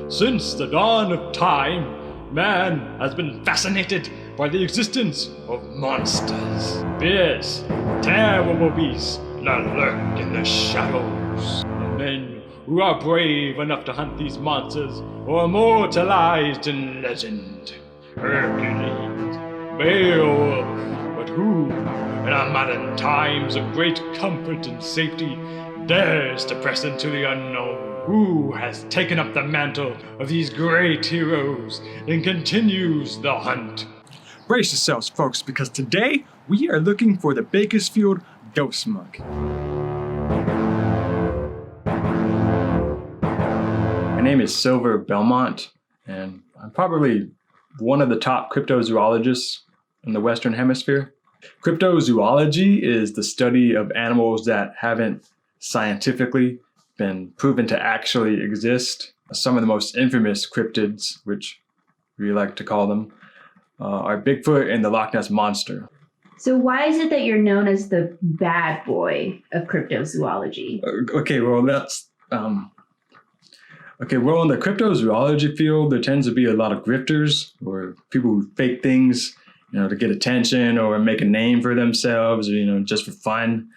Since the dawn of time, man has been fascinated by the existence of monsters. Fierce, terrible beasts that lurk in the shadows. And men who are brave enough to hunt these monsters are immortalized in legend. Hercules, Beowulf, but who, in our modern times of great comfort and safety, dares to press into the unknown? Who has taken up the mantle of these great heroes and continues the hunt? Brace yourselves, folks, because today we are looking for the Bakersfield ghost monk. My name is Silver Belmont, and I'm probably one of the top cryptozoologists in the Western Hemisphere. Cryptozoology is the study of animals that haven't scientifically been proven to actually exist. Some of the most infamous cryptids, which we like to call them, are Bigfoot and the Loch Ness Monster. So why is it that you're known as the bad boy of cryptozoology? Well, in the cryptozoology field, there tends to be a lot of grifters or people who fake things, to get attention or make a name for themselves, or, just for fun.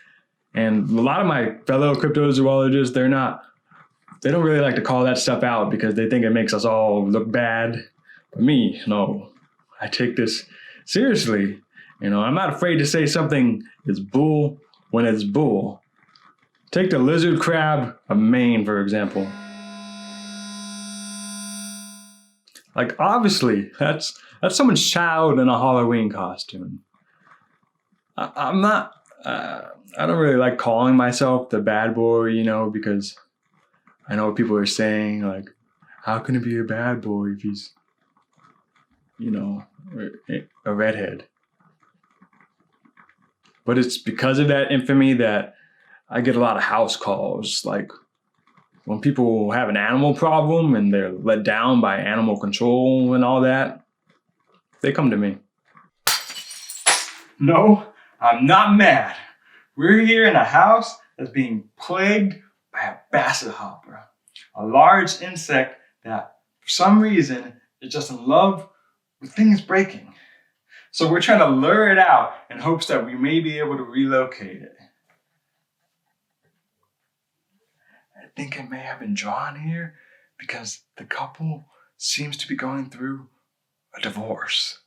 And a lot of my fellow cryptozoologists, they don't really like to call that stuff out because they think it makes us all look bad. But me, no, I take this seriously. I'm not afraid to say something is bull when it's bull. Take the lizard crab of Maine, for example. Like, obviously, that's someone's child in a Halloween costume. I don't really like calling myself the bad boy, because I know what people are saying, like, how can it be a bad boy if he's, a redhead? But it's because of that infamy that I get a lot of house calls. Like, when people have an animal problem and they're let down by animal control and all that, they come to me. No, I'm not mad. We're here in a house that's being plagued by a basset hopper, a large insect that, for some reason, is just in love with things breaking. So we're trying to lure it out in hopes that we may be able to relocate it. I think it may have been drawn here because the couple seems to be going through a divorce.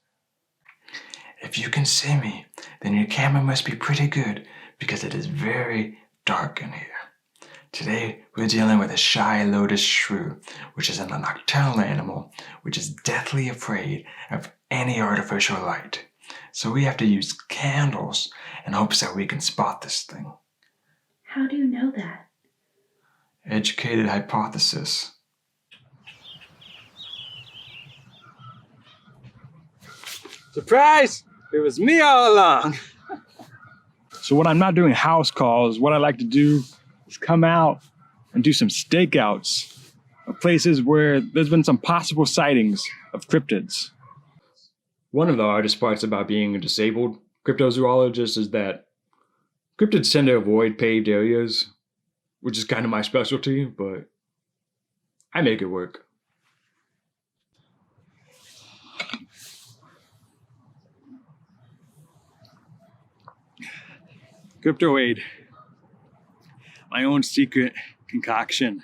If you can see me, then your camera must be pretty good because it is very dark in here. Today, we're dealing with a shy lotus shrew, which is a nocturnal animal which is deathly afraid of any artificial light. So we have to use candles in hopes that we can spot this thing. How do you know that? Educated hypothesis. Surprise! It was me all along. So when I'm not doing house calls, what I like to do is come out and do some stakeouts of places where there's been some possible sightings of cryptids. One of the hardest parts about being a disabled cryptozoologist is that cryptids tend to avoid paved areas, which is kind of my specialty, but I make it work. Cryptoaid, my own secret concoction.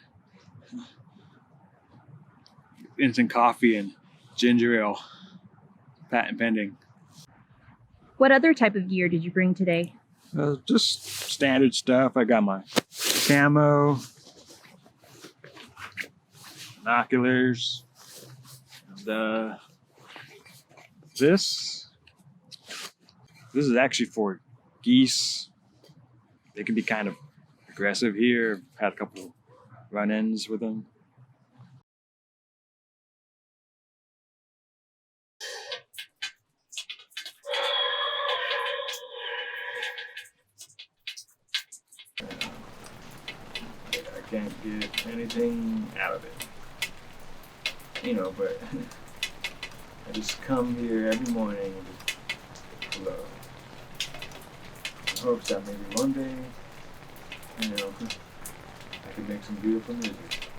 Instant coffee and ginger ale, patent pending. What other type of gear did you bring today? Just standard stuff. I got my camo, binoculars, and this is actually for geese. They can be kind of aggressive here. I've had a couple run-ins with them. I can't get anything out of it. But I just come here every morning and just hello. Hopes that maybe one day, I can make some beautiful music.